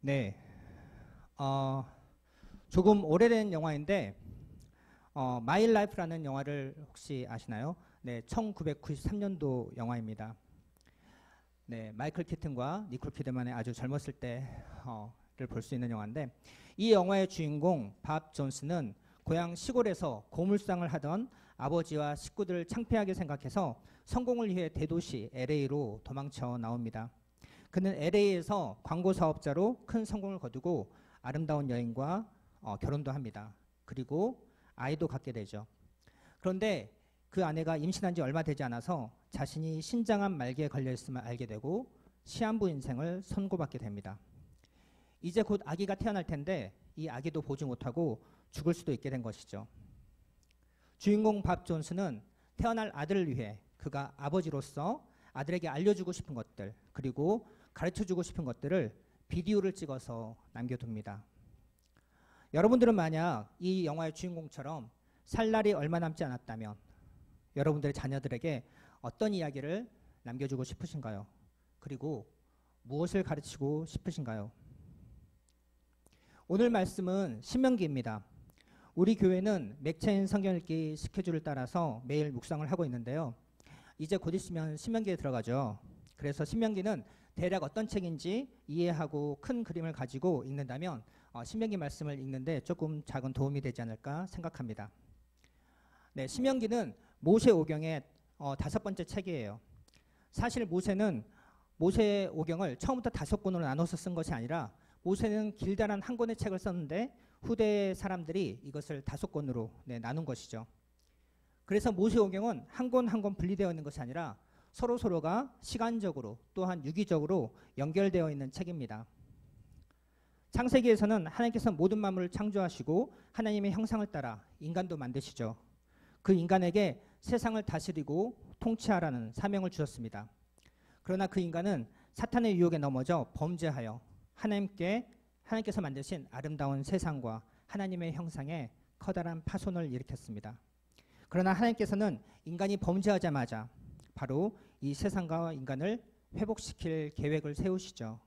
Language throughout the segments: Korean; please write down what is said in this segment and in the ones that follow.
네, 조금 오래된 영화인데 마이 라이프라는 영화를 혹시 아시나요? 네, 1993년도 영화입니다. 네, 마이클 키튼과 니콜 키드만의 아주 젊었을 때를 볼 수 있는 영화인데 이 영화의 주인공 밥 존스는 고향 시골에서 고물상을 하던 아버지와 식구들을 창피하게 생각해서 성공을 위해 대도시 LA로 도망쳐 나옵니다. 그는 LA에서 광고 사업자로 큰 성공을 거두고 아름다운 여인과 결혼도 합니다. 그리고 아이도 갖게 되죠. 그런데 그 아내가 임신한 지 얼마 되지 않아서 자신이 신장암 말기에 걸려 있음을 알게 되고 시한부 인생을 선고받게 됩니다. 이제 곧 아기가 태어날 텐데 이 아기도 보지 못하고 죽을 수도 있게 된 것이죠. 주인공 밥 존스는 태어날 아들을 위해 그가 아버지로서 아들에게 알려주고 싶은 것들 그리고 가르쳐주고 싶은 것들을 비디오를 찍어서 남겨둡니다. 여러분들은 만약 이 영화의 주인공처럼 살 날이 얼마 남지 않았다면 여러분들의 자녀들에게 어떤 이야기를 남겨주고 싶으신가요? 그리고 무엇을 가르치고 싶으신가요? 오늘 말씀은 신명기입니다. 우리 교회는 맥체인 성경 읽기 스케줄을 따라서 매일 묵상을 하고 있는데요. 이제 곧 있으면 신명기에 들어가죠. 그래서 신명기는 대략 어떤 책인지 이해하고 큰 그림을 가지고 읽는다면 신명기 말씀을 읽는데 조금 작은 도움이 되지 않을까 생각합니다. 네, 신명기는 모세오경의 5번째 책이에요. 사실 모세는 모세오경을 처음부터 5권으로 나눠서 쓴 것이 아니라 모세는 길다란 한 권의 책을 썼는데 후대 사람들이 이것을 5권으로 나눈 것이죠. 그래서 모세오경은 한 권 한 권 분리되어 있는 것이 아니라 서로가 시간적으로 또한 유기적으로 연결되어 있는 책입니다. 창세기에서는 하나님께서 모든 만물을 창조하시고 하나님의 형상을 따라 인간도 만드시죠. 그 인간에게 세상을 다스리고 통치하라는 사명을 주셨습니다. 그러나 그 인간은 사탄의 유혹에 넘어져 범죄하여 하나님께서 만드신 아름다운 세상과 하나님의 형상에 커다란 파손을 일으켰습니다. 그러나 하나님께서는 인간이 범죄하자마자 바로 이 세상과 인간을 회복시킬 계획을 세우시죠.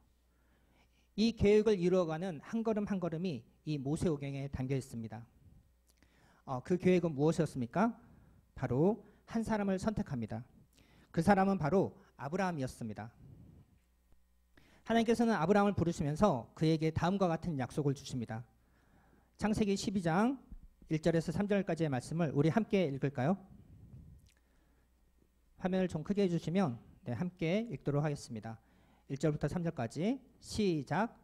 이 계획을 이루어가는 한 걸음 한 걸음이 이 모세오경에 담겨 있습니다. 그 계획은 무엇이었습니까? 바로 한 사람을 선택합니다. 그 사람은 바로 아브라함이었습니다. 하나님께서는 아브라함을 부르시면서 그에게 다음과 같은 약속을 주십니다. 창세기 12장 1절에서 3절까지의 말씀을 우리 함께 읽을까요? 화면을 좀 크게 해주시면 함께 읽도록 하겠습니다. 1절부터 3절까지 시작.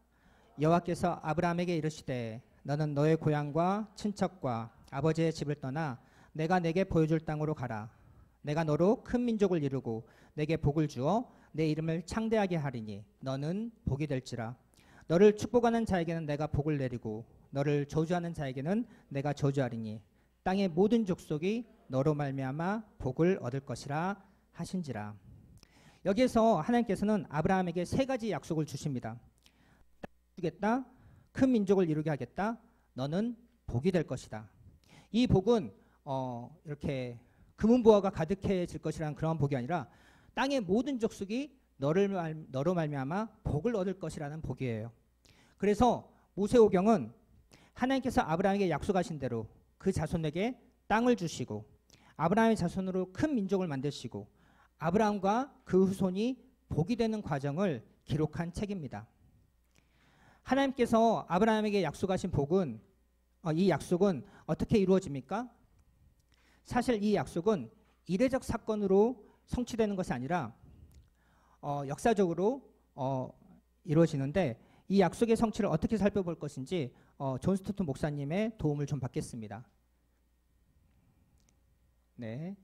여호와께서 아브라함에게 이르시되 너는 너의 고향과 친척과 아버지의 집을 떠나 내가 내게 보여줄 땅으로 가라. 내가 너로 큰 민족을 이루고 내게 복을 주어 내 이름을 창대하게 하리니 너는 복이 될지라. 너를 축복하는 자에게는 내가 복을 내리고 너를 저주하는 자에게는 내가 저주하리니 땅의 모든 족속이 너로 말미암아 복을 얻을 것이라 하신지라. 여기에서 하나님께서는 아브라함에게 3가지 약속을 주십니다. 땅을 주겠다, 큰 민족을 이루게 하겠다, 너는 복이 될 것이다. 이 복은 이렇게 금은보화가 가득해질 것이라는 그런 복이 아니라 땅의 모든 족속이 너로 말미암아 복을 얻을 것이라는 복이에요. 그래서 모세오경은 하나님께서 아브라함에게 약속하신 대로 그 자손에게 땅을 주시고 아브라함의 자손으로 큰 민족을 만드시고 아브라함과 그 후손이 복이 되는 과정을 기록한 책입니다. 하나님께서 아브라함에게 약속하신 복은 이 약속은 어떻게 이루어집니까? 사실 이 약속은 이례적 사건으로 성취되는 것이 아니라 역사적으로 이루어지는데 이 약속의 성취를 어떻게 살펴볼 것인지 존 스토튼 목사님의 도움을 좀 받겠습니다. 네.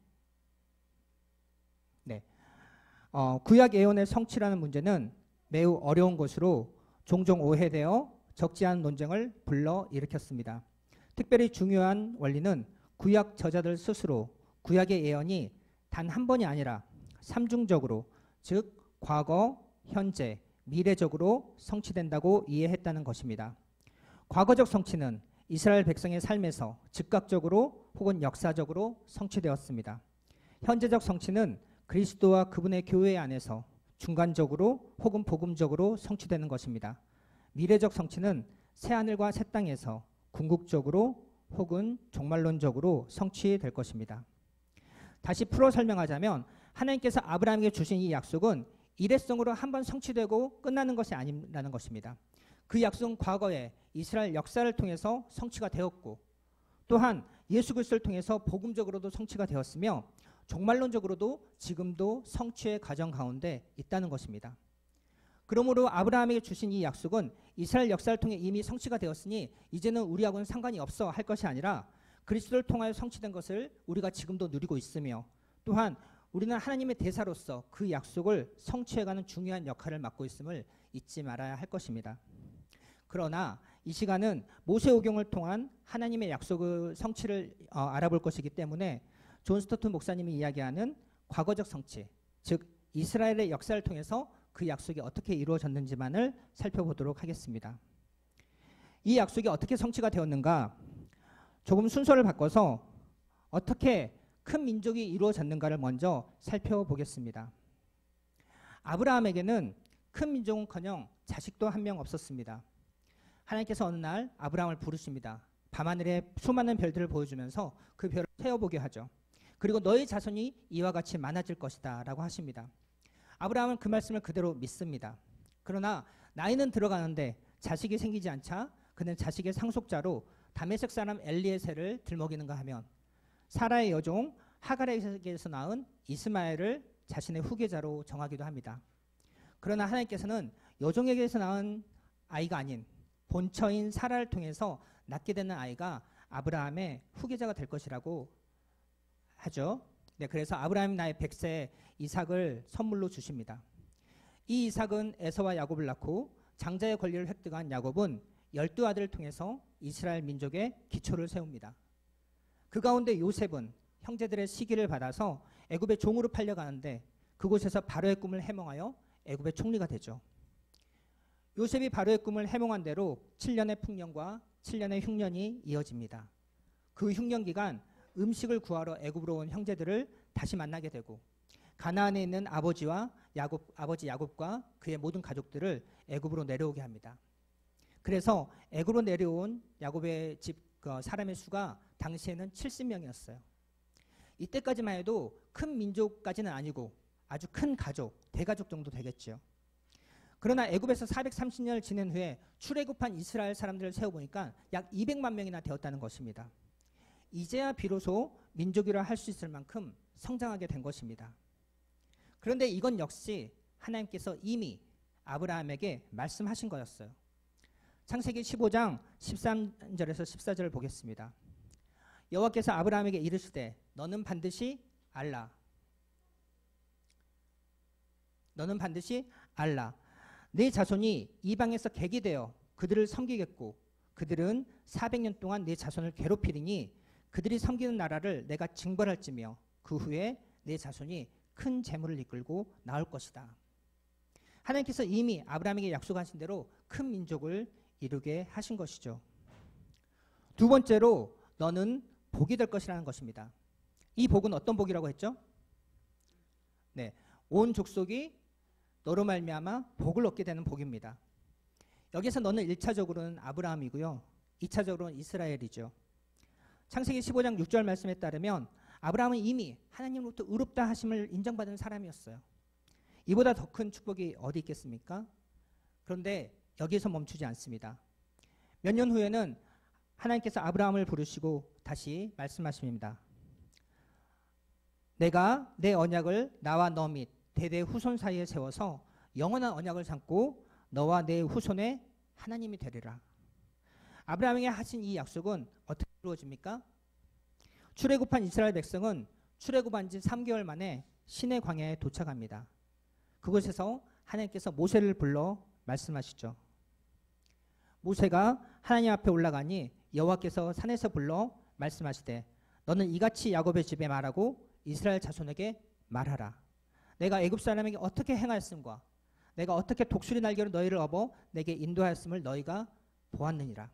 구약 예언의 성취라는 문제는 매우 어려운 것으로 종종 오해되어 적지 않은 논쟁을 불러 일으켰습니다. 특별히 중요한 원리는 구약 저자들 스스로 구약의 예언이 단 한 번이 아니라 삼중적으로, 즉 과거, 현재, 미래적으로 성취된다고 이해했다는 것입니다. 과거적 성취는 이스라엘 백성의 삶에서 즉각적으로 혹은 역사적으로 성취되었습니다. 현재적 성취는 그리스도와 그분의 교회 안에서 중간적으로 혹은 복음적으로 성취되는 것입니다. 미래적 성취는 새하늘과 새 땅에서 궁극적으로 혹은 종말론적으로 성취될 것입니다. 다시 풀어 설명하자면 하나님께서 아브라함에게 주신 이 약속은 일회성으로 한번 성취되고 끝나는 것이 아니라는 것입니다. 그 약속은 과거에 이스라엘 역사를 통해서 성취가 되었고 또한 예수 그리스도를 통해서 복음적으로도 성취가 되었으며 종말론적으로도 지금도 성취의 과정 가운데 있다는 것입니다. 그러므로 아브라함에게 주신 이 약속은 이스라엘 역사를 통해 이미 성취가 되었으니 이제는 우리하고는 상관이 없어 할 것이 아니라 그리스도를 통하여 성취된 것을 우리가 지금도 누리고 있으며 또한 우리는 하나님의 대사로서 그 약속을 성취해가는 중요한 역할을 맡고 있음을 잊지 말아야 할 것입니다. 그러나 이 시간은 모세오경을 통한 하나님의 약속의 성취를 알아볼 것이기 때문에 존 스토튼 목사님이 이야기하는 과거적 성취, 즉 이스라엘의 역사를 통해서 그 약속이 어떻게 이루어졌는지만을 살펴보도록 하겠습니다. 이 약속이 어떻게 성취가 되었는가? 조금 순서를 바꿔서 어떻게 큰 민족이 이루어졌는가를 먼저 살펴보겠습니다. 아브라함에게는 큰 민족은커녕 자식도 한 명 없었습니다. 하나님께서 어느 날 아브라함을 부르십니다. 밤하늘에 수많은 별들을 보여주면서 그 별을 세어보게 하죠. 그리고 너의 자손이 이와 같이 많아질 것이다 라고 하십니다. 아브라함은 그 말씀을 그대로 믿습니다. 그러나 나이는 들어가는데 자식이 생기지 않자 그는 자식의 상속자로 다메섹 사람 엘리에셀을 들먹이는가 하면 사라의 여종 하갈에게서 낳은 이스마엘을 자신의 후계자로 정하기도 합니다. 그러나 하나님께서는 여종에게서 낳은 아이가 아닌 본처인 사라를 통해서 낳게 되는 아이가 아브라함의 후계자가 될 것이라고 하죠. 네, 그래서 아브라함이 나의 백세 이삭을 선물로 주십니다. 이 이삭은 에서와 야곱을 낳고 장자의 권리를 획득한 야곱은 12아들을 통해서 이스라엘 민족의 기초를 세웁니다. 그 가운데 요셉은 형제들의 시기를 받아서 애굽의 종으로 팔려가는데 그곳에서 바로의 꿈을 해몽하여 애굽의 총리가 되죠. 요셉이 바로의 꿈을 해몽한 대로 7년의 풍년과 7년의 흉년이 이어집니다. 그 흉년 기간 음식을 구하러 애굽으로 온 형제들을 다시 만나게 되고 가나안에 있는 아버지 야곱과 그의 모든 가족들을 애굽으로 내려오게 합니다. 그래서 애굽으로 내려온 야곱의 집 사람의 수가 당시에는 70명이었어요. 이때까지만 해도 큰 민족까지는 아니고 아주 큰 가족, 대가족 정도 되겠죠. 그러나 애굽에서 430년을 지낸 후에 출애굽한 이스라엘 사람들을 세어보니까 약 200만 명이나 되었다는 것입니다. 이제야 비로소 민족이라 할 수 있을 만큼 성장하게 된 것입니다. 그런데 이건 역시 하나님께서 이미 아브라함에게 말씀하신 거였어요. 창세기 15장 13절에서 14절을 보겠습니다. 여호와께서 아브라함에게 이르시되 너는 반드시 알라. 네 자손이 이방에서 객이 되어 그들을 섬기겠고 그들은 400년 동안 네 자손을 괴롭히리니 그들이 섬기는 나라를 내가 징벌할지며 그 후에 네 자손이 큰 재물을 이끌고 나올 것이다. 하나님께서 이미 아브라함에게 약속하신 대로 큰 민족을 이루게 하신 것이죠. 두 번째로 너는 복이 될 것이라는 것입니다. 이 복은 어떤 복이라고 했죠? 네, 온 족속이 너로 말미암아 복을 얻게 되는 복입니다. 여기서 너는 1차적으로는 아브라함이고요. 2차적으로는 이스라엘이죠. 창세기 15장 6절 말씀에 따르면 아브라함은 이미 하나님으로부터 의롭다 하심을 인정받은 사람이었어요. 이보다 더 큰 축복이 어디 있겠습니까? 그런데 여기에서 멈추지 않습니다. 몇 년 후에는 하나님께서 아브라함을 부르시고 다시 말씀하십니다. 내가 내 언약을 나와 너 및 대대 후손 사이에 세워서 영원한 언약을 삼고 너와 내 후손의 하나님이 되리라. 아브라함에게 하신 이 약속은 어떻게 이루어집니까? 출애굽한 이스라엘 백성은 출애굽한 지 3개월 만에 시내 광야에 도착합니다. 그곳에서 하나님께서 모세를 불러 말씀하시죠. 모세가 하나님 앞에 올라가니 여호와께서 산에서 불러 말씀하시되 너는 이같이 야곱의 집에 말하고 이스라엘 자손에게 말하라. 내가 애굽 사람에게 어떻게 행하였음과 내가 어떻게 독수리 날개로 너희를 업어 내게 인도하였음을 너희가 보았느니라.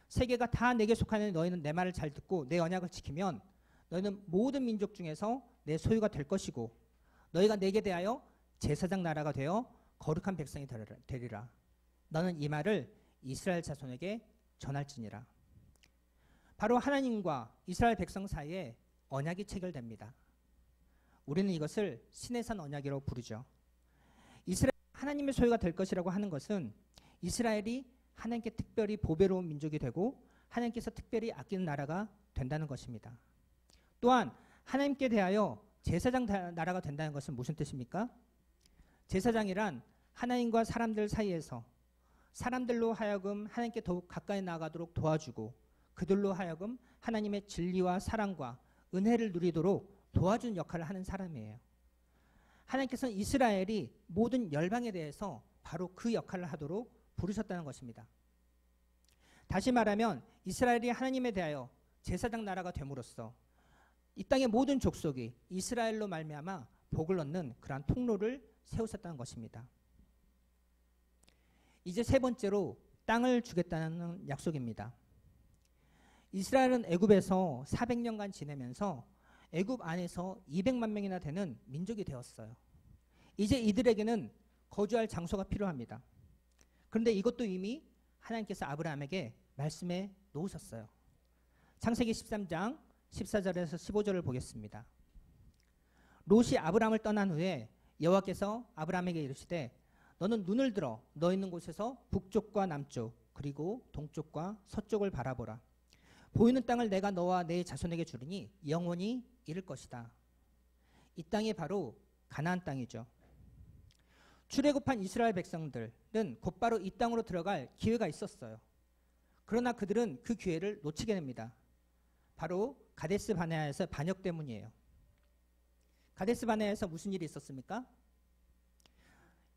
세계가 다 내게 속하는 너희는 내 말을 잘 듣고 내 언약을 지키면 너희는 모든 민족 중에서 내 소유가 될 것이고 너희가 내게 대하여 제사장 나라가 되어 거룩한 백성이 되리라. 너는 이 말을 이스라엘 자손에게 전할지니라. 바로 하나님과 이스라엘 백성 사이에 언약이 체결됩니다. 우리는 이것을 시내산 언약이라고 부르죠. 이스라엘 하나님의 소유가 될 것이라고 하는 것은 이스라엘이 하나님께 특별히 보배로운 민족이 되고 하나님께서 특별히 아끼는 나라가 된다는 것입니다. 또한 하나님께 대하여 제사장 나라가 된다는 것은 무슨 뜻입니까? 제사장이란 하나님과 사람들 사이에서 사람들로 하여금 하나님께 더욱 가까이 나아가도록 도와주고 그들로 하여금 하나님의 진리와 사랑과 은혜를 누리도록 도와주는 역할을 하는 사람이에요. 하나님께서는 이스라엘이 모든 열방에 대해서 바로 그 역할을 하도록 부르셨다는 것입니다. 다시 말하면 이스라엘이 하나님에 대하여 제사장 나라가 됨으로써 이 땅의 모든 족속이 이스라엘로 말미암아 복을 얻는 그러한 통로를 세우셨다는 것입니다. 이제 세 번째로 땅을 주겠다는 약속입니다. 이스라엘은 애굽에서 400년간 지내면서 애굽 안에서 200만 명이나 되는 민족이 되었어요. 이제 이들에게는 거주할 장소가 필요합니다. 그런데 이것도 이미 하나님께서 아브라함에게 말씀해 놓으셨어요. 창세기 13장 14절에서 15절을 보겠습니다. 롯이 아브라함을 떠난 후에 여호와께서 아브라함에게 이르시되 너는 눈을 들어 너 있는 곳에서 북쪽과 남쪽 그리고 동쪽과 서쪽을 바라보라. 보이는 땅을 내가 너와 내 자손에게 주리니 영원히 이를 것이다. 이 땅이 바로 가나안 땅이죠. 출애굽한 이스라엘 백성들은 곧바로 이 땅으로 들어갈 기회가 있었어요. 그러나 그들은 그 기회를 놓치게 됩니다. 바로 가데스 바네아에서 반역 때문이에요. 가데스 바네아에서 무슨 일이 있었습니까?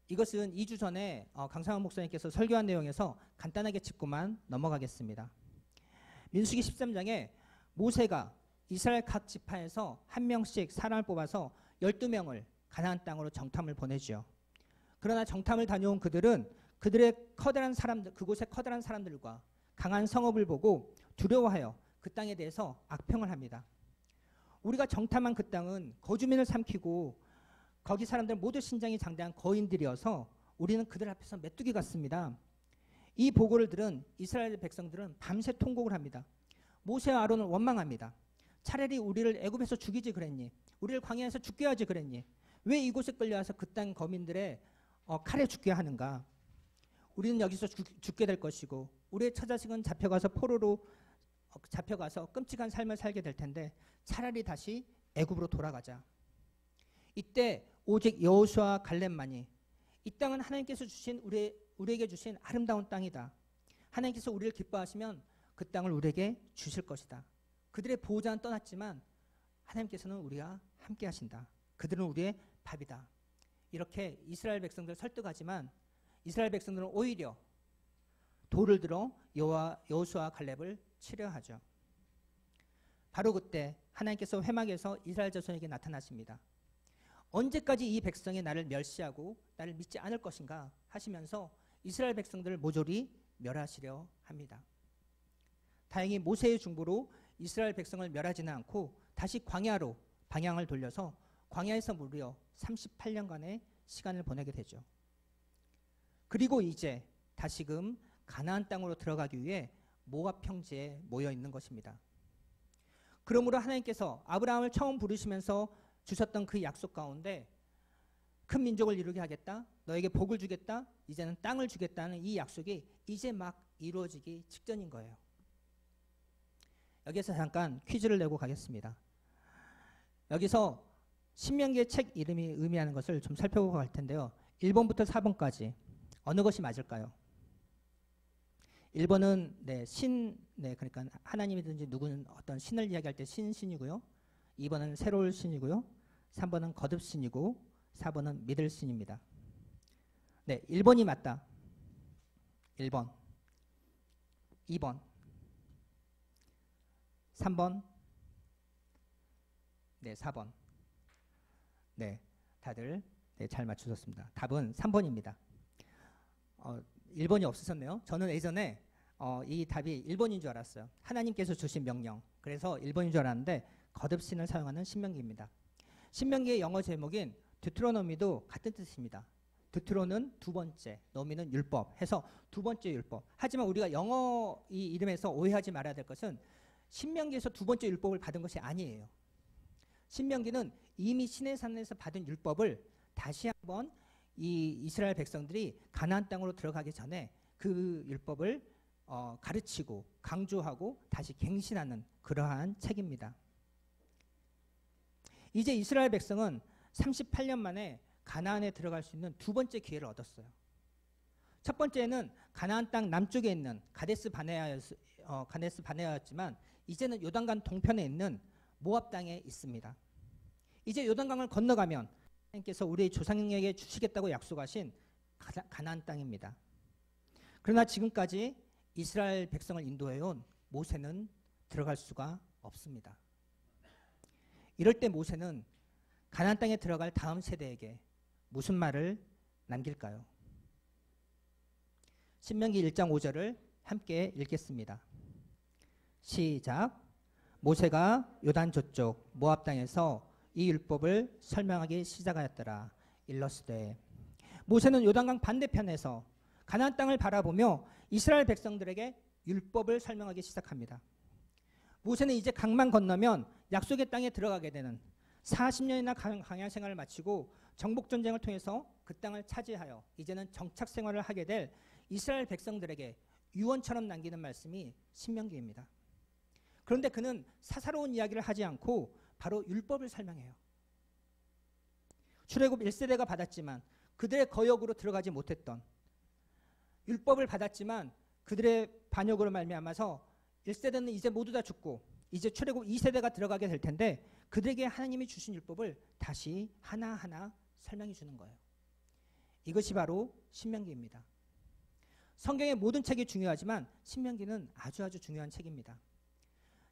이것은 2주 전에 강상원 목사님께서 설교한 내용에서 간단하게 짚고만 넘어가겠습니다. 민수기 13장에 모세가 이스라엘 각 지파에서 한 명씩 사람을 뽑아서 12명을 가나안 땅으로 정탐을 보내죠. 그러나 정탐을 다녀온 그들은 그들의 커다란 사람들, 그곳의 커다란 사람들과 강한 성읍을 보고 두려워하여 그 땅에 대해서 악평을 합니다. 우리가 정탐한 그 땅은 거주민을 삼키고 거기 사람들 모두 신장이 장대한 거인들이어서 우리는 그들 앞에서 메뚜기 같습니다. 이 보고를 들은 이스라엘 백성들은 밤새 통곡을 합니다. 모세와 아론을 원망합니다. 차라리 우리를 애굽에서 죽이지 그랬니? 우리를 광야에서 죽게 하지 그랬니? 왜 이곳에 끌려와서 그 땅 거민들의 칼에 죽게 하는가? 우리는 여기서 죽게 될 것이고 우리의 처자식은 잡혀가서 포로로 잡혀가서 끔찍한 삶을 살게 될 텐데 차라리 다시 애굽으로 돌아가자. 이때 오직 여호수아와 갈렙만이 이 땅은 하나님께서 주신 우리에게 주신 아름다운 땅이다. 하나님께서 우리를 기뻐하시면 그 땅을 우리에게 주실 것이다. 그들의 보호자는 떠났지만 하나님께서는 우리와 함께 하신다. 그들은 우리의 밥이다. 이렇게 이스라엘 백성들을 설득하지만 이스라엘 백성들은 오히려 돌을 들어 여호수아와 갈렙을 치려하죠. 바로 그때 하나님께서 회막에서 이스라엘 자손에게 나타나십니다. 언제까지 이 백성이 나를 멸시하고 나를 믿지 않을 것인가 하시면서 이스라엘 백성들을 모조리 멸하시려 합니다. 다행히 모세의 중보로 이스라엘 백성을 멸하지는 않고 다시 광야로 방향을 돌려서 광야에서 무려 38년간의 시간을 보내게 되죠. 그리고 이제 다시금 가나안 땅으로 들어가기 위해 모압 평지에 모여 있는 것입니다. 그러므로 하나님께서 아브라함을 처음 부르시면서 주셨던 그 약속 가운데 큰 민족을 이루게 하겠다, 너에게 복을 주겠다, 이제는 땅을 주겠다는 이 약속이 이제 막 이루어지기 직전인 거예요. 여기서 잠깐 퀴즈를 내고 가겠습니다. 여기서 신명기의 책 이름이 의미하는 것을 좀 살펴보고 갈 텐데요. 1번부터 4번까지 어느 것이 맞을까요? 1번은 그러니까 하나님이든지 누구는 어떤 신을 이야기할 때 신이고요. 2번은 새로울 신이고요. 3번은 거듭 신이고 4번은 믿을 신입니다. 1번이 맞다. 1번. 2번. 3번. 4번. 다들 잘 맞추셨습니다. 답은 3번입니다. 1번이 없으셨네요. 저는 예전에 이 답이 1번인 줄 알았어요. 하나님께서 주신 명령. 그래서 1번인 줄 알았는데 거듭신을 사용하는 신명기입니다. 신명기의 영어 제목인 디트로노미도 같은 뜻입니다. 드트로는 두 번째, 너미는 율법 해서 두 번째 율법. 하지만 우리가 영어 이 이름에서 오해하지 말아야 될 것은 신명기에서 두 번째 율법을 받은 것이 아니에요. 신명기는 이미 시내산에서 받은 율법을 다시 한번 이 이스라엘 백성들이 가나안 땅으로 들어가기 전에 그 율법을 가르치고 강조하고 다시 갱신하는 그러한 책입니다. 이제 이스라엘 백성은 38년 만에 가나안에 들어갈 수 있는 두 번째 기회를 얻었어요. 첫 번째는 가나안 땅 남쪽에 있는 가데스 바네아였지만 이제는 요단강 동편에 있는 모압 땅에 있습니다. 이제 요단강을 건너가면 하나님께서 우리 조상에게 주시겠다고 약속하신 가나안 땅입니다. 그러나 지금까지 이스라엘 백성을 인도해온 모세는 들어갈 수가 없습니다. 이럴 때 모세는 가나안 땅에 들어갈 다음 세대에게 무슨 말을 남길까요? 신명기 1장 5절을 함께 읽겠습니다. 시작. 모세가 요단 저쪽 모압 땅에서 이 율법을 설명하기 시작하였더라. 일러스되. 모세는 요단강 반대편에서 가나안 땅을 바라보며 이스라엘 백성들에게 율법을 설명하기 시작합니다. 모세는 이제 강만 건너면 약속의 땅에 들어가게 되는 40년이나 광야 생활을 마치고 정복 전쟁을 통해서 그 땅을 차지하여 이제는 정착 생활을 하게 될 이스라엘 백성들에게 유언처럼 남기는 말씀이 신명기입니다. 그런데 그는 사사로운 이야기를 하지 않고 바로 율법을 설명해요. 출애굽 1세대가 받았지만 그들의 거역으로 들어가지 못했던, 율법을 받았지만 그들의 반역으로 말미암아서 1세대는 이제 모두 다 죽고 이제 출애굽 2세대가 들어가게 될 텐데 그들에게 하나님이 주신 율법을 다시 하나하나 설명해 주는 거예요. 이것이 바로 신명기입니다. 성경의 모든 책이 중요하지만 신명기는 아주 중요한 책입니다.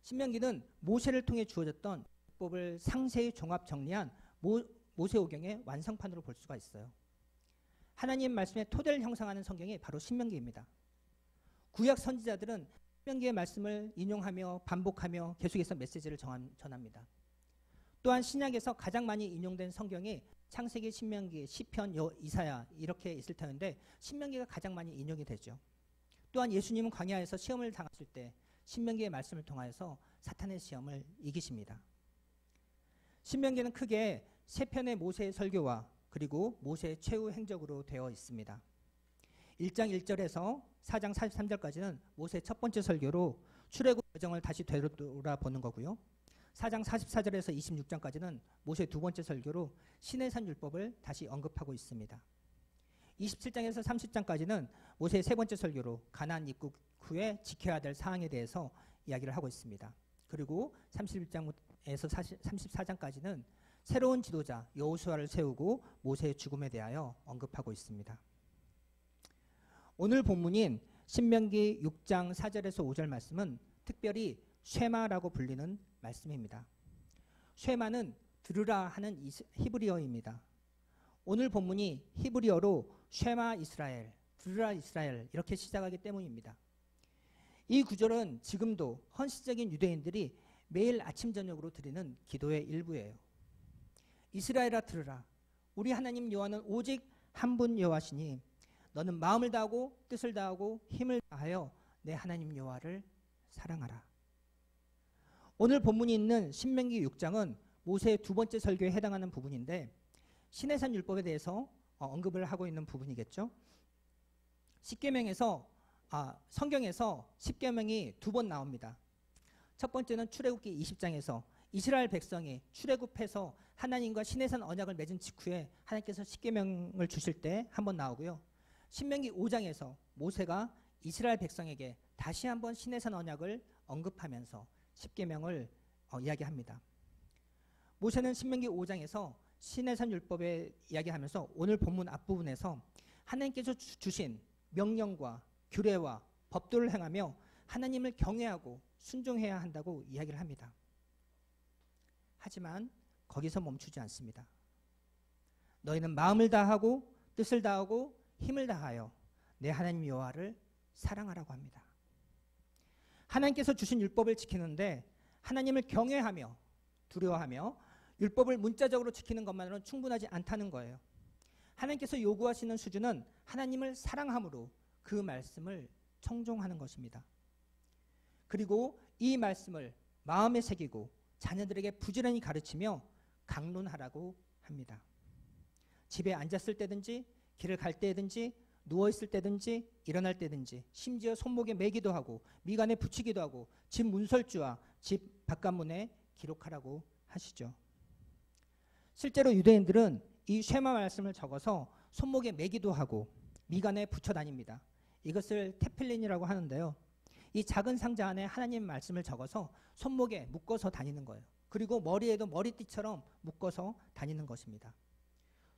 신명기는 모세를 통해 주어졌던 율법을 상세히 종합 정리한 모세오경의 완성판으로 볼 수가 있어요. 하나님 말씀의 토대를 형성하는 성경이 바로 신명기입니다. 구약 선지자들은 신명기의 말씀을 인용하며 반복하며 계속해서 메시지를 전합니다. 또한 신약에서 가장 많이 인용된 성경이 창세기, 신명기, 시편, 이사야 이렇게 있을 텐데 신명기가 가장 많이 인용이 되죠. 또한 예수님은 광야에서 시험을 당했을 때 신명기의 말씀을 통하여서 사탄의 시험을 이기십니다. 신명기는 크게 세 편의 모세의 설교와 그리고 모세의 최후 행적으로 되어 있습니다. 1장 1절에서 4장 43절까지는 모세의 첫 번째 설교로 출애굽 여정을 다시 되돌아보는 거고요. 4장 44절에서 26장까지는 모세의 두 번째 설교로 시내산 율법을 다시 언급하고 있습니다. 27장에서 30장까지는 모세의 세 번째 설교로 가나안 입국 후에 지켜야 될 사항에 대해서 이야기를 하고 있습니다. 그리고 31장에서 34장까지는 새로운 지도자 여호수아를 세우고 모세의 죽음에 대하여 언급하고 있습니다. 오늘 본문인 신명기 6장 4절에서 5절 말씀은 특별히 쉐마라고 불리는 말씀입니다. 쉐마는 들으라 하는 히브리어입니다. 오늘 본문이 히브리어로 쉐마 이스라엘, 들으라 이스라엘 이렇게 시작하기 때문입니다. 이 구절은 지금도 헌신적인 유대인들이 매일 아침 저녁으로 드리는 기도의 일부예요. 이스라엘아 들으라. 우리 하나님 여호와는 오직 한 분 여호와시니 너는 마음을 다하고 뜻을 다하고 힘을 다하여 내 하나님 여호와를 사랑하라. 오늘 본문이 있는 신명기 6장은 모세의 두 번째 설교에 해당하는 부분인데 시내산 율법에 대해서 언급을 하고 있는 부분이겠죠. 성경에서 십계명이 두 번 나옵니다. 첫 번째는 출애굽기 20장에서 이스라엘 백성이 출애굽해서 하나님과 시내산 언약을 맺은 직후에 하나님께서 십계명을 주실 때 한 번 나오고요. 신명기 5장에서 모세가 이스라엘 백성에게 다시 한번 시내산 언약을 언급하면서 십계명을 이야기합니다. 모세는 신명기 5장에서 시내산 율법에 이야기하면서 오늘 본문 앞부분에서 하나님께서 주신 명령과 규례와 법도를 행하며 하나님을 경외하고 순종해야 한다고 이야기를 합니다. 하지만 거기서 멈추지 않습니다. 너희는 마음을 다하고 뜻을 다하고 힘을 다하여 내 하나님 여호와를 사랑하라고 합니다. 하나님께서 주신 율법을 지키는데 하나님을 경외하며 두려워하며 율법을 문자적으로 지키는 것만으로는 충분하지 않다는 거예요. 하나님께서 요구하시는 수준은 하나님을 사랑함으로 그 말씀을 청종하는 것입니다. 그리고 이 말씀을 마음에 새기고 자녀들에게 부지런히 가르치며 강론하라고 합니다. 집에 앉았을 때든지 길을 갈 때든지 누워있을 때든지 일어날 때든지 심지어 손목에 매기도 하고 미간에 붙이기도 하고 집 문설주와 집 바깥문에 기록하라고 하시죠. 실제로 유대인들은 이 쉐마 말씀을 적어서 손목에 매기도 하고 미간에 붙여 다닙니다. 이것을 테필린이라고 하는데요. 이 작은 상자 안에 하나님 말씀을 적어서 손목에 묶어서 다니는 거예요. 그리고 머리에도 머리띠처럼 묶어서 다니는 것입니다.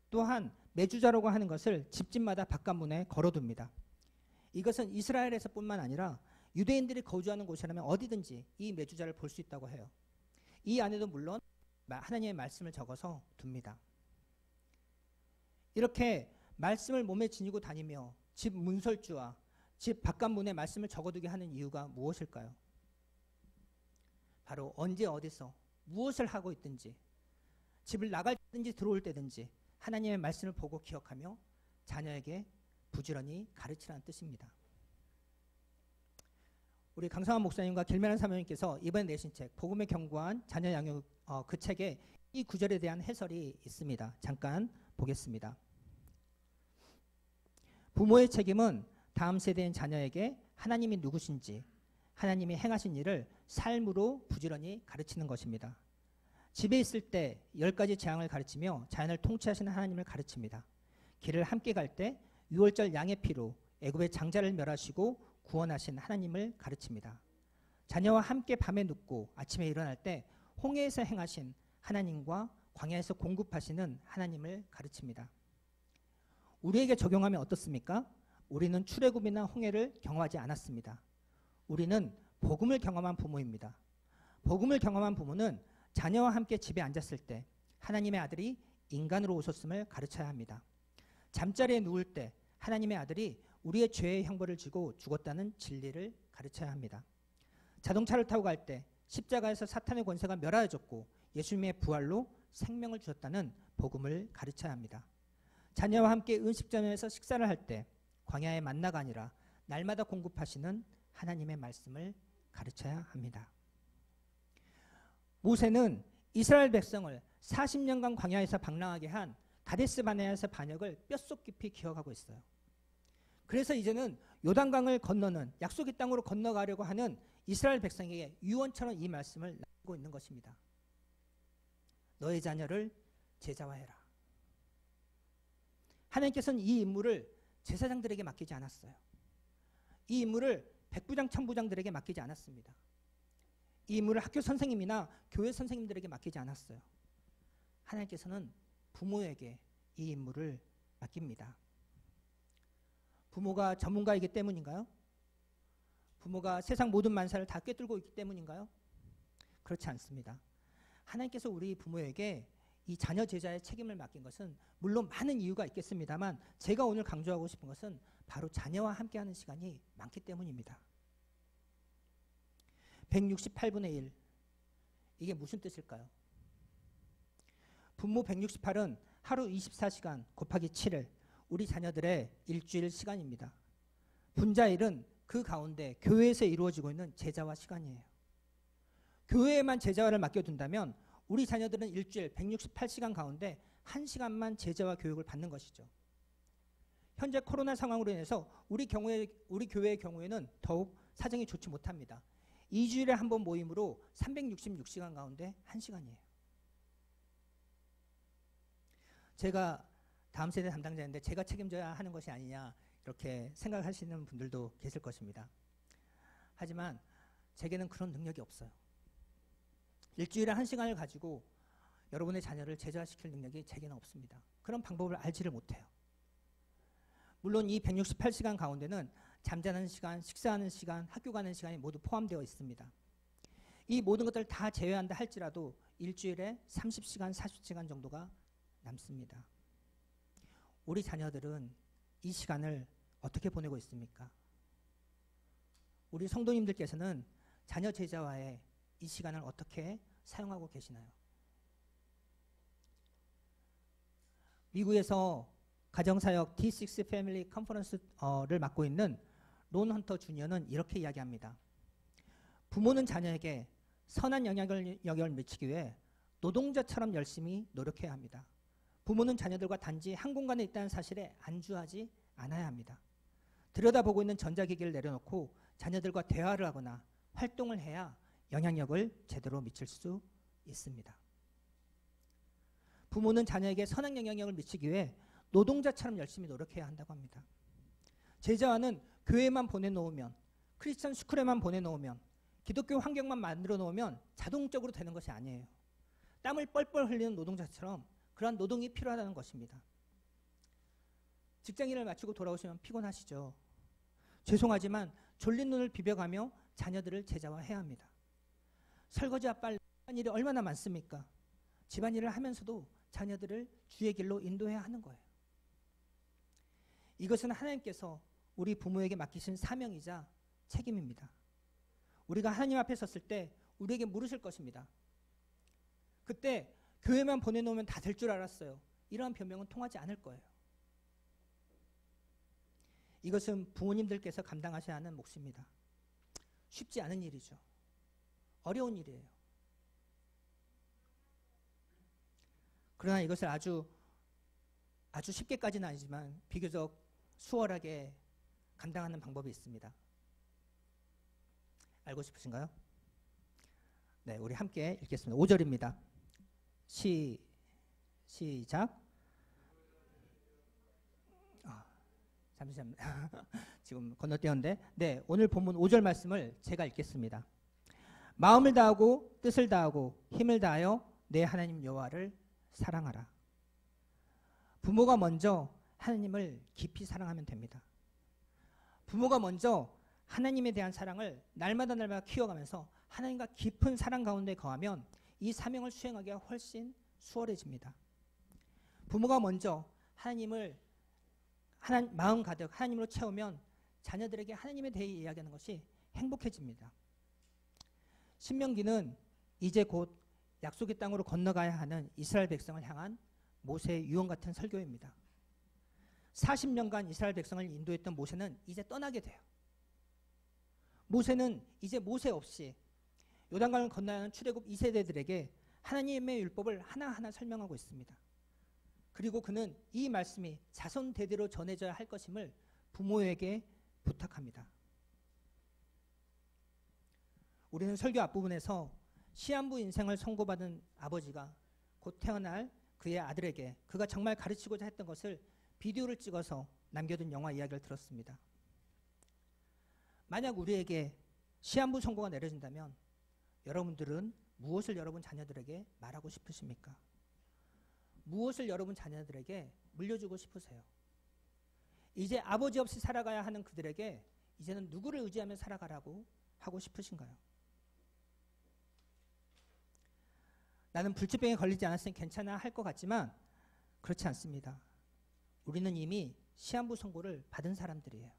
또한 메주자라고 하는 것을 집집마다 바깥문에 걸어둡니다. 이것은 이스라엘에서뿐만 아니라 유대인들이 거주하는 곳이라면 어디든지 이 메주자를 볼 수 있다고 해요. 이 안에도 물론 하나님의 말씀을 적어서 둡니다. 이렇게 말씀을 몸에 지니고 다니며 집 문설주와 집 바깥문에 말씀을 적어두게 하는 이유가 무엇일까요? 바로 언제 어디서 무엇을 하고 있든지 집을 나갈 때든지 들어올 때든지 하나님의 말씀을 보고 기억하며 자녀에게 부지런히 가르치라는 뜻입니다. 우리 강성환 목사님과 길면한 사모님께서 이번에 내신 책 복음에 견고한 자녀 양육 그 책에 이 구절에 대한 해설이 있습니다. 잠깐 보겠습니다. 부모의 책임은 다음 세대인 자녀에게 하나님이 누구신지 하나님이 행하신 일을 삶으로 부지런히 가르치는 것입니다. 집에 있을 때 10가지 재앙을 가르치며 자연을 통치하시는 하나님을 가르칩니다. 길을 함께 갈 때 6월절 양의 피로 애굽의 장자를 멸하시고 구원하신 하나님을 가르칩니다. 자녀와 함께 밤에 눕고 아침에 일어날 때 홍해에서 행하신 하나님과 광야에서 공급하시는 하나님을 가르칩니다. 우리에게 적용하면 어떻습니까? 우리는 출애굽이나 홍해를 경험하지 않았습니다. 우리는 복음을 경험한 부모입니다. 복음을 경험한 부모는 자녀와 함께 집에 앉았을 때 하나님의 아들이 인간으로 오셨음을 가르쳐야 합니다. 잠자리에 누울 때 하나님의 아들이 우리의 죄의 형벌을 지고 죽었다는 진리를 가르쳐야 합니다. 자동차를 타고 갈 때 십자가에서 사탄의 권세가 멸하여졌고 예수님의 부활로 생명을 주셨다는 복음을 가르쳐야 합니다. 자녀와 함께 음식점에서 식사를 할 때 광야의 만나가 아니라 날마다 공급하시는 하나님의 말씀을 가르쳐야 합니다. 모세는 이스라엘 백성을 40년간 광야에서 방랑하게 한 가데스 바네아에서 반역을 뼛속 깊이 기억하고 있어요. 그래서 이제는 요단강을 건너는 약속의 땅으로 건너가려고 하는 이스라엘 백성에게 유언처럼 이 말씀을 남기고 있는 것입니다. 너의 자녀를 제자화해라. 하나님께서는 이 임무를 제사장들에게 맡기지 않았어요. 이 임무를 백부장, 천부장들에게 맡기지 않았습니다. 이 임무를 학교 선생님이나 교회 선생님들에게 맡기지 않았어요. 하나님께서는 부모에게 이 임무를 맡깁니다. 부모가 전문가이기 때문인가요? 부모가 세상 모든 만사를 다 꿰뚫고 있기 때문인가요? 그렇지 않습니다. 하나님께서 우리 부모에게 이 자녀 제자의 책임을 맡긴 것은 물론 많은 이유가 있겠습니다만 제가 오늘 강조하고 싶은 것은 바로 자녀와 함께하는 시간이 많기 때문입니다. 168분의 1 이게 무슨 뜻일까요? 분모 168은 하루 24시간 곱하기 7일 우리 자녀들의 일주일 시간입니다. 분자일은 그 가운데 교회에서 이루어지고 있는 제자화 시간이에요. 교회에만 제자화를 맡겨둔다면 우리 자녀들은 일주일 168시간 가운데 1시간만 제자화 교육을 받는 것이죠. 현재 코로나 상황으로 인해서 우리 교회의 경우에는 더욱 사정이 좋지 못합니다. 2주일에 한 번 모임으로 366시간 가운데 1시간이에요. 제가 다음 세대 담당자인데 제가 책임져야 하는 것이 아니냐 이렇게 생각하시는 분들도 계실 것입니다. 하지만 제게는 그런 능력이 없어요. 일주일에 1시간을 가지고 여러분의 자녀를 제자시킬 능력이 제게는 없습니다. 그런 방법을 알지를 못해요. 물론 이 168시간 가운데는 잠자는 시간, 식사하는 시간, 학교 가는 시간이 모두 포함되어 있습니다. 이 모든 것들을 다 제외한다 할지라도 일주일에 30시간, 40시간 정도가 남습니다. 우리 자녀들은 이 시간을 어떻게 보내고 있습니까? 우리 성도님들께서는 자녀 제자와의 이 시간을 어떻게 사용하고 계시나요? 미국에서 가정사역 D6 패밀리 컨퍼런스를 맡고 있는 론 헌터 주니어는 이렇게 이야기합니다. 부모는 자녀에게 선한 영향을 미치기 위해 노동자처럼 열심히 노력해야 합니다. 부모는 자녀들과 단지 한 공간에 있다는 사실에 안주하지 않아야 합니다. 들여다보고 있는 전자기기를 내려놓고 자녀들과 대화를 하거나 활동을 해야 영향력을 제대로 미칠 수 있습니다. 부모는 자녀에게 선한 영향력을 미치기 위해 노동자처럼 열심히 노력해야 한다고 합니다. 제자와는 교회만 보내놓으면, 크리스천 스쿨에만 보내놓으면, 기독교 환경만 만들어 놓으면 자동적으로 되는 것이 아니에요. 땀을 뻘뻘 흘리는 노동자처럼 그러한 노동이 필요하다는 것입니다. 직장인을 마치고 돌아오시면 피곤하시죠. 죄송하지만 졸린 눈을 비벼가며 자녀들을 제자화해야 합니다. 설거지와 빨래, 집안일이 얼마나 많습니까? 집안일을 하면서도 자녀들을 주의 길로 인도해야 하는 거예요. 이것은 하나님께서 우리 부모에게 맡기신 사명이자 책임입니다. 우리가 하나님 앞에 섰을 때 우리에게 물으실 것입니다. 그때 교회만 보내놓으면 다 될 줄 알았어요. 이러한 변명은 통하지 않을 거예요. 이것은 부모님들께서 감당하셔야 하는 몫입니다. 쉽지 않은 일이죠. 어려운 일이에요. 그러나 이것을 아주 쉽게까지는 아니지만 비교적 수월하게 감당하는 방법이 있습니다. 알고 싶으신가요? 네, 우리 함께 읽겠습니다. 5절입니다. 시작. 잠시만요. 지금 건너뛰었는데, 네, 오늘 본문 5절 말씀을 제가 읽겠습니다. 마음을 다하고 뜻을 다하고 힘을 다하여 내 하나님 여호와를 사랑하라. 부모가 먼저 하나님을 깊이 사랑하면 됩니다. 부모가 먼저 하나님에 대한 사랑을 날마다 키워가면서 하나님과 깊은 사랑 가운데 거하면 이 사명을 수행하기가 훨씬 수월해집니다. 부모가 먼저 하나님을 마음 가득 하나님으로 채우면 자녀들에게 하나님에 대해 이야기하는 것이 행복해집니다. 신명기는 이제 곧 약속의 땅으로 건너가야 하는 이스라엘 백성을 향한 모세의 유언 같은 설교입니다. 40년간 이스라엘 백성을 인도했던 모세는 이제 떠나게 돼요. 모세는 이제 모세 없이 요단강을 건너야 하는 출애굽 2세대들에게 하나님의 율법을 하나하나 설명하고 있습니다. 그리고 그는 이 말씀이 자손 대대로 전해져야 할 것임을 부모에게 부탁합니다. 우리는 설교 앞부분에서 시한부 인생을 선고받은 아버지가 곧 태어날 그의 아들에게 그가 정말 가르치고자 했던 것을 비디오를 찍어서 남겨둔 영화 이야기를 들었습니다. 만약 우리에게 시한부 선고가 내려진다면 여러분들은 무엇을 여러분 자녀들에게 말하고 싶으십니까? 무엇을 여러분 자녀들에게 물려주고 싶으세요? 이제 아버지 없이 살아가야 하는 그들에게 이제는 누구를 의지하며 살아가라고 하고 싶으신가요? 나는 불치병에 걸리지 않았으니 괜찮아 할 것 같지만 그렇지 않습니다. 우리는 이미 시한부 선고를 받은 사람들이에요.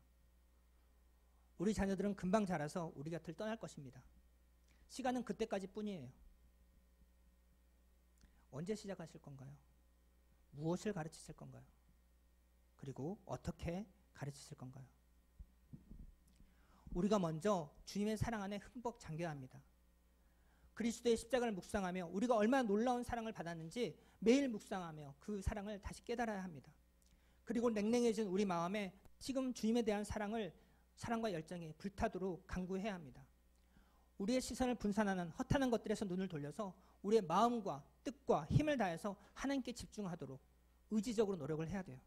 우리 자녀들은 금방 자라서 우리 곁을 떠날 것입니다. 시간은 그때까지 뿐이에요. 언제 시작하실 건가요? 무엇을 가르치실 건가요? 그리고 어떻게 가르치실 건가요? 우리가 먼저 주님의 사랑 안에 흠뻑 잠겨야 합니다. 그리스도의 십자가를 묵상하며 우리가 얼마나 놀라운 사랑을 받았는지 매일 묵상하며 그 사랑을 다시 깨달아야 합니다. 그리고 냉랭해진 우리 마음에 지금 주님에 대한 사랑과 열정이 불타도록 강구해야 합니다. 우리의 시선을 분산하는 허탄한 것들에서 눈을 돌려서 우리의 마음과 뜻과 힘을 다해서 하나님께 집중하도록 의지적으로 노력을 해야 돼요.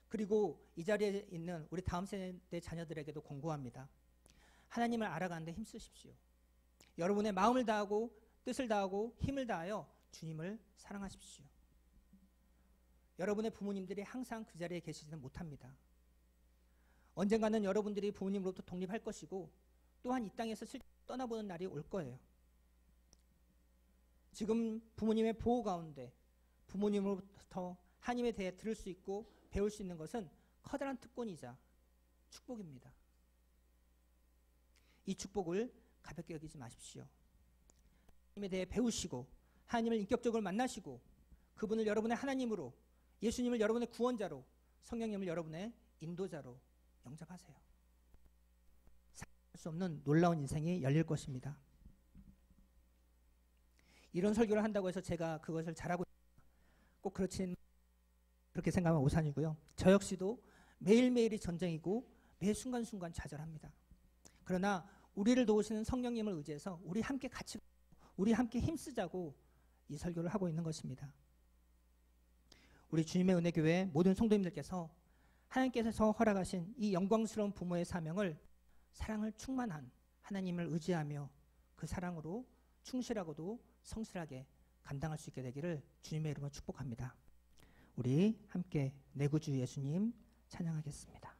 그리고 이 자리에 있는 우리 다음 세대 자녀들에게도 권고합니다. 하나님을 알아가는 데 힘쓰십시오. 여러분의 마음을 다하고 뜻을 다하고 힘을 다하여 주님을 사랑하십시오. 여러분의 부모님들이 항상 그 자리에 계시지는 못합니다. 언젠가는 여러분들이 부모님으로부터 독립할 것이고 또한 이 땅에서 실제 떠나보는 날이 올 거예요. 지금 부모님의 보호 가운데 부모님으로부터 하나님에 대해 들을 수 있고 배울 수 있는 것은 커다란 특권이자 축복입니다. 이 축복을 가볍게 여기지 마십시오. 하나님에 대해 배우시고 하나님을 인격적으로 만나시고 그분을 여러분의 하나님으로 예수님을 여러분의 구원자로, 성령님을 여러분의 인도자로 영접하세요. 상상할 수 없는 놀라운 인생이 열릴 것입니다. 이런 설교를 한다고 해서 제가 그것을 잘하고 꼭 그렇진 그렇게 생각하면 오산이고요. 저 역시도 매일매일이 전쟁이고 매 순간순간 좌절합니다. 그러나 우리를 도우시는 성령님을 의지해서 우리 함께 같이, 우리 함께 힘쓰자고 이 설교를 하고 있는 것입니다. 우리 주님의 은혜교회 모든 성도님들께서 하나님께서 허락하신 이 영광스러운 부모의 사명을 사랑을 충만한 하나님을 의지하며 그 사랑으로 충실하고도 성실하게 감당할 수 있게 되기를 주님의 이름으로 축복합니다. 우리 함께 내 구주 예수님 찬양하겠습니다.